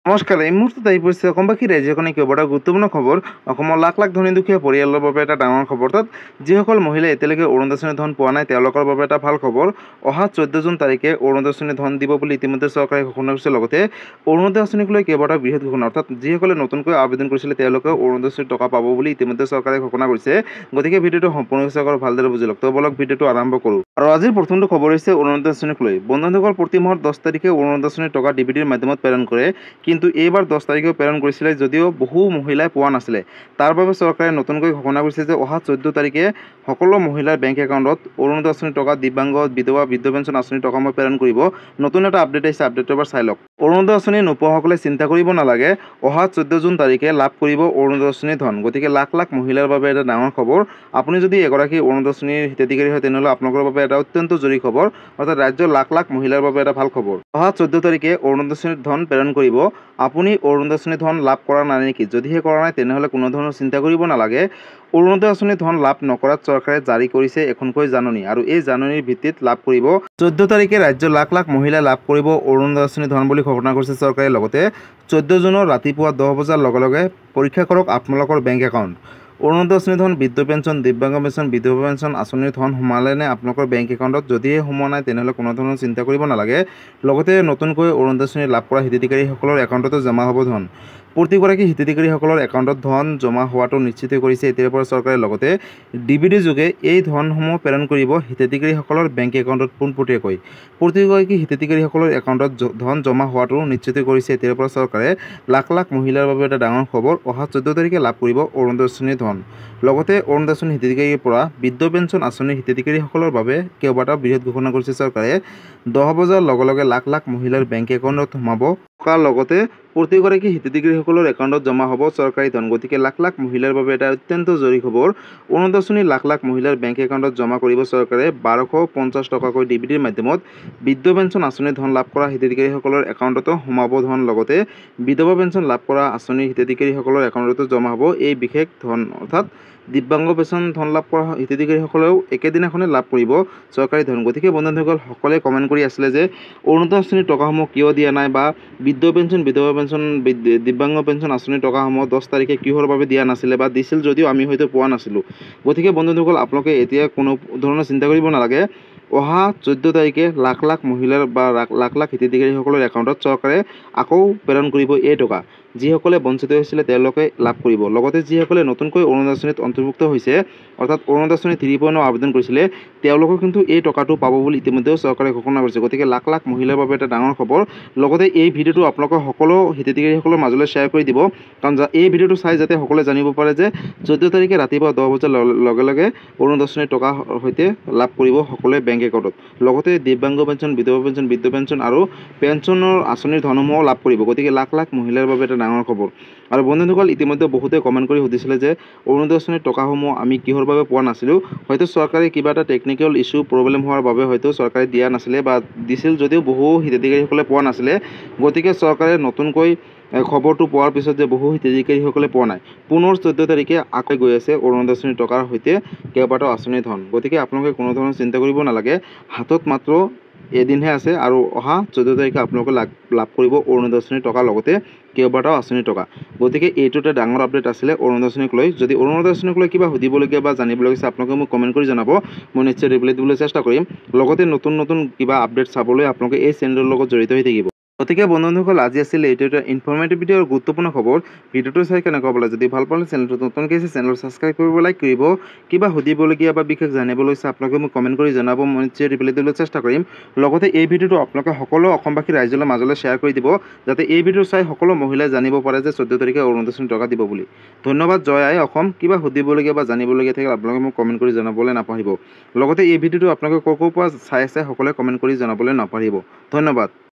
নমস্কাৰ। এই মুহূৰ্তত আহি পৰিছে অসমবাসী ৰাজ্যখনে কেইবাটাও এটা গুৰুত্বপূৰ্ণ খবৰ। অসমৰ লাখ লাখ ধনী দুখীয়া পৰিয়ালৰ বাবে এটা ডাঙৰ খবৰ। তাত যিসকল মহিলাই এতিয়ালৈকে অৰুণোদয় ধন পোৱা নাই তেওঁলোকৰ বাবে এটা ভাল খবৰ। অহা 14 জুন তাৰিখে অৰুণোদয় ধন দিব বুলি ইতিমধ্যে চৰকাৰে ঘোষণা কৰিছে। লগতে অৰুণোদয় আঁচনিক লৈ কেইবাটাও বৃহৎ ঘোষণা, অৰ্থাৎ যিসকলে নতুনকৈ আবেদন কৰিছিলে তেওঁলোকেও অৰুণোদয় টকা পাব বুলি ইতিমধ্যে চৰকাৰে ঘোষণা কৰিছে। গতিকে ভিডিঅ'টো সম্পূৰ্ণ চৰকাৰ ভালদৰে বুজি লওক। তো বলক ভিডিঅ'টো আৰম্ভ কৰোঁ। আৰু আজিৰ প্ৰথমটো খবৰ হৈছে অৰুণোদয় আঁচনিক লৈ। বন্ধুসকল, প্ৰতি মাহৰ 10 তাৰিখে অৰুণোদয় আঁচনিৰ টকা ডিবিটিৰ মাধ্যমত প্ৰেৰণ কৰে। কিন্তু এইবাৰ 10 তাৰিখেও প্ৰেৰণ কৰিছিলে যদিও বহু মহিলাই পোৱা নাছিলে। তাৰ বাবে চৰকাৰে নতুনকৈ ঘোষণা কৰিছে যে অহা 14 তাৰিখে সকলো মহিলাৰ বেংক একাউণ্টত অৰুণোদয় আঁচনিৰ টকা, দিব্যাংগ, বিধৱা, বৃদ্ধ পেঞ্চন আঁচনিৰ টকাসমূহ প্ৰেৰণ কৰিব। নতুন এটা আপডেট আহিছে, আপডেটটো এবাৰ চাই লওক। অৰুণোদয় আঁচনি নোপোৱাসকলে চিন্তা কৰিব নালাগে। অহা 14 জুন তাৰিখে লাভ কৰিব অৰুণোদয় আঁচনিৰ ধন। গতিকে লাখ লাখ মহিলাৰ বাবে এটা ডাঙৰ খবৰ। আপুনি যদি এগৰাকী অৰুণোদয় আঁচনিৰ হিতাধিকাৰী হয় তেনেহ'লে আপোনালোকৰ বাবে এটা অত্যন্ত জৰুৰী খবৰ, অৰ্থাৎ ৰাজ্যৰ লাখ লাখ মহিলাৰ বাবে এটা ভাল খবৰ। অহা 14 তাৰিখে অৰুণোদয় আঁচনিৰ ধন প্ৰেৰণ কৰিব। আপুনি অৰুণোদয় আঁচনিৰ ধন লাভ কৰা নাই নেকি? যদিহে কৰা নাই তেনেহ'লে কোনো ধৰণৰ চিন্তা কৰিব নালাগে। অৰুণোদয় আঁচনিৰ ধন লাভ নকৰাত চৰকাৰে জাৰি কৰিছে এখনকৈ জাননী, আৰু এই জাননীৰ ভিত্তিত লাভ কৰিব। 14 তাৰিখে ৰাজ্যৰ লাখ লাখ মহিলাই লাভ কৰিব অৰুণোদয় আঁচনিৰ ধন বুলি ঘোষণা কৰিছে চৰকাৰে। লগতে 14 জুনৰ ৰাতিপুৱা 10 বজাৰ লগে লগে পৰীক্ষা কৰক আপোনালোকৰ বেংক একাউণ্ট। অৰুণোদয় আঁচনিৰ ধন, বৃদ্ধ পেঞ্চন, দিব্যাংগ পেঞ্চন, বিধৱা পেঞ্চন আঁচনিৰ ধন সোমালে নে আপোনালোকৰ বেংক একাউণ্টত? যদিহে সোমোৱা নাই তেনেহ'লে কোনো ধৰণৰ চিন্তা কৰিব নালাগে। লগতে নতুনকৈ অৰুণোদয় আঁচনি লাভ কৰা হিতাধিকাৰীসকলৰ একাউণ্টতো জমা হ'ব ধন। প্ৰতিগৰাকী হিতাধিকাৰীসকলৰ একাউণ্টত ধন জমা হোৱাটো নিশ্চিত কৰিছে এতিয়াৰ পৰা চৰকাৰে। লগতে ডিবিটি যোগে এই ধনসমূহ প্ৰেৰণ কৰিব হিতাধিকাৰীসকলৰ বেংক একাউণ্টত পোনপটীয়াকৈ। প্ৰতিগৰাকী হিতাধিকাৰীসকলৰ একাউণ্টত ধন জমা হোৱাটো নিশ্চিত কৰিছে এতিয়াৰ পৰা চৰকাৰে। লাখ লাখ মহিলাৰ বাবে এটা ডাঙৰ খবৰ। অহা 14 তাৰিখে লাভ কৰিব অৰুণোদয় আঁচনিৰ ধন। লগতে অৰুণোদয় আঁচনি হিতাধিকাৰীৰ পৰা বৃদ্ধ পেঞ্চন আঁচনিৰ হিতাধিকাৰীসকলৰ বাবে কেইবাটাও বৃহৎ ঘোষণা কৰিছে চৰকাৰে। 10 বজাৰ লগে লগে লাখ লাখ মহিলাৰ বেংক একাউণ্টত সোমাব টকা। লগতে প্ৰতিগৰাকী হিতাধিকাৰীসকলৰ একাউণ্টত জমা হ'ব চৰকাৰী ধন। গতিকে লাখ লাখ মহিলাৰ বাবে এটা অত্যন্ত জৰুৰী খবৰ। অৰুণোদয় আঁচনি লাখ লাখ মহিলাৰ বেংক একাউণ্টত জমা কৰিব চৰকাৰে 1250 টকাকৈ ডিবিটিৰ মাধ্যমত। বৃদ্ধ পেঞ্চন আঁচনিৰ ধন লাভ কৰা হিতাধিকাৰীসকলৰ একাউণ্টতো সোমাব ধন। লগতে বিধৱা পেঞ্চন লাভ কৰা আঁচনিৰ হিতাধিকাৰীসকলৰ একাউণ্টতো জমা হ'ব এই বিশেষ ধন, অৰ্থাৎ দিব্যাংগ পেঞ্চন ধন লাভ কৰা হিতাধিকাৰীসকলেও একেদিনাখনে লাভ কৰিব চৰকাৰী ধন। গতিকে বন্ধুসকল, সকলোৱে কমেণ্ট কৰি আছিলে যে অৰুণোদয় আঁচনিৰ টকাসমূহ কিয় দিয়া নাই, বা বৃদ্ধ পেঞ্চন, বিধৱা পেঞ্চন, দিব্যাংগ পেঞ্চন আঁচনিৰ টকাসমূহ 10 তাৰিখে কিহৰ বাবে দিয়া নাছিলে, বা দিছিল যদিও আমি হয়তো পোৱা নাছিলোঁ। গতিকে বন্ধুসকল, আপোনালোকে এতিয়া কোনো ধৰণৰ চিন্তা কৰিব নালাগে। অহা 14 তাৰিখে লাখ লাখ মহিলাৰ বা লাখ লাখ হিতাধিকাৰীসকলৰ একাউণ্টত চৰকাৰে আকৌ প্ৰেৰণ কৰিব এই টকা। যিসকলে বঞ্চিত হৈছিলে তেওঁলোকে লাভ কৰিব। লগতে যিসকলে নতুনকৈ অৰুণোদয় আঁচনিত অন্তৰ্ভুক্ত হৈছে, অৰ্থাৎ অৰুণোদয় আঁচনি 3.0 আবেদন কৰিছিলে, তেওঁলোকেও কিন্তু এই টকাটো পাব বুলি ইতিমধ্যেও চৰকাৰে ঘোষণা কৰিছে। গতিকে লাখ লাখ মহিলাৰ বাবে এটা ডাঙৰ খবৰ। লগতে এই ভিডিঅ'টো আপোনালোকৰ সকলো হিতাধিকাৰীসকলৰ মাজলৈ শ্বেয়াৰ কৰি দিব, কাৰণ এই ভিডিঅ'টো চাই যাতে সকলোৱে জানিব পাৰে যে 14 তাৰিখে ৰাতিপুৱা 10 বজাৰ লগে লগে অৰুণোদয় আঁচনিৰ টকাৰ সৈতে লাভ কৰিব সকলোৱে বেংক একাউণ্টত। লগতে দিব্যাংগ পেঞ্চন, বিধৱা পেঞ্চন, বৃদ্ধ পেঞ্চন আৰু পেঞ্চনৰ আঁচনিৰ ধনসমূহো লাভ কৰিব। গতিকে লাখ লাখ মহিলাৰ বাবে এটা ডাঙৰ খবৰ। আৰু বন্ধুসকল, ইতিমধ্যে বহুতে কমেণ্ট কৰি সুধিছিলে যে অৰুণোদয় আঁচনিৰ টকাসমূহ আমি কিহৰ বাবে পোৱা নাছিলোঁ। হয়তো চৰকাৰে কিবা এটা টেকনিকেল ইছ্যু, প্ৰব্লেম হোৱাৰ বাবে হয়তো চৰকাৰে দিয়া নাছিলে, বা দিছিল যদিও বহু হিতাধিকাৰীসকলে পোৱা নাছিলে। গতিকে চৰকাৰে নতুনকৈ খবৰটো পোৱাৰ পিছত যে বহু হিতাধিকাৰীসকলে পোৱা নাই, পুনৰ 14 তাৰিখে আকৌ গৈ আছে অৰুণোদয় আঁচনিৰ টকাৰ সৈতে কেইবাটাও আঁচনিৰ ধন। গতিকে আপোনালোকে কোনো ধৰণৰ চিন্তা কৰিব নালাগে। হাতত মাত্ৰ এদিনহে আছে, আৰু অহা 14 তাৰিখে আপোনালোকে লাভ কৰিব অৰুণোদয় আঁচনিৰ টকা, লগতে কেইবাটাও আঁচনিৰ টকা। গতিকে এইটো এটা ডাঙৰ আপডেট আছিলে অৰুণোদয় আঁচনিক লৈ। যদি অৰুণোদয় আঁচনিক লৈ কিবা সুধিবলগীয়া বা জানিবলগীয়া আছে আপোনালোকে মোক কমেণ্ট কৰি জনাব, মই নিশ্চয় ৰিপ্লাই দিবলৈ চেষ্টা কৰিম। লগতে নতুন নতুন কিবা আপডেট চাবলৈ আপোনালোকে এই চেনেলৰ লগত জড়িত হৈ থাকিব। গতিকে বন্ধুসকল, আজি আছিলে এইটো এটা ইনফৰ্মেটিভ ভিডিঅ' আৰু গুৰুত্বপূৰ্ণ খবৰ। ভিডিঅ'টো চাই কেনেকুৱা পালে? যদি ভাল পালে চেনেলটো নতুনকৈ আছে, চেনেলটো ছাবস্ক্ৰাইব কৰিব, লাইক কৰিব। কিবা সুধিবলগীয়া বা বিশেষ জানিবলৈ আছে আপোনালোকে মোক কমেণ্ট কৰি জনাব, মই নিশ্চয় ৰিপ্লাই দিবলৈ চেষ্টা কৰিম। লগতে এই ভিডিঅ'টো আপোনালোকে সকলো অসমবাসী ৰাইজৰ মাজলৈ শ্বেয়াৰ কৰি দিব, যাতে এই ভিডিঅ' চাই সকলো মহিলাই জানিব পাৰে যে 14 তাৰিখে অৰুণোদয় আঁচনিৰ টকা দিব বুলি। ধন্যবাদ। জয় আই অসম। কিবা সুধিবলগীয়া বা জানিবলগীয়া থাকিলে আপোনালোকে মোক কমেণ্ট কৰি জনাবলৈ নাপাহৰিব। লগতে এই ভিডিঅ'টো আপোনালোকে ক'ৰ পৰা চাই আছে সকলোৱে কমেণ্ট কৰি জনাবলৈ নাপাহৰিব। ধন্যবাদ।